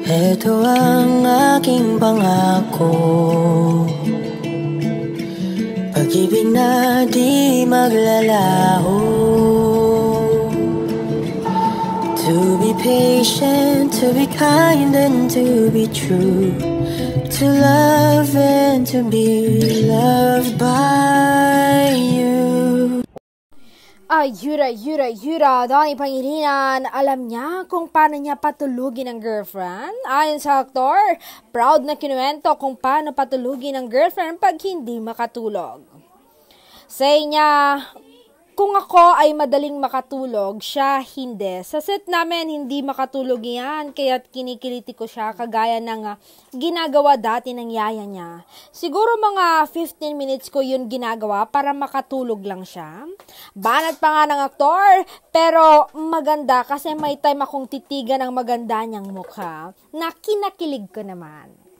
Ito ang aking pangako, pag-ibig na di maglalaho. To be patient, to be kind and to be true, to love and to be loved by you. Yura, Donnie Pangilinan, alam niya kung paano niya patulugin ang girlfriend? Ayon sa aktor, proud na kinuwento kung paano patulugin ang girlfriend pag hindi makatulog. Say niya, kung ako ay madaling makatulog, siya hindi. Sa set namin, hindi makatulog yan, kaya't kinikiliti ko siya kagaya ng ginagawa dati ng yaya niya. Siguro mga 15 minutes ko yun ginagawa para makatulog lang siya. Banat pa nga ng aktor, pero maganda kasi may time akong titigan ng maganda niyang mukha na kinakilig ko naman.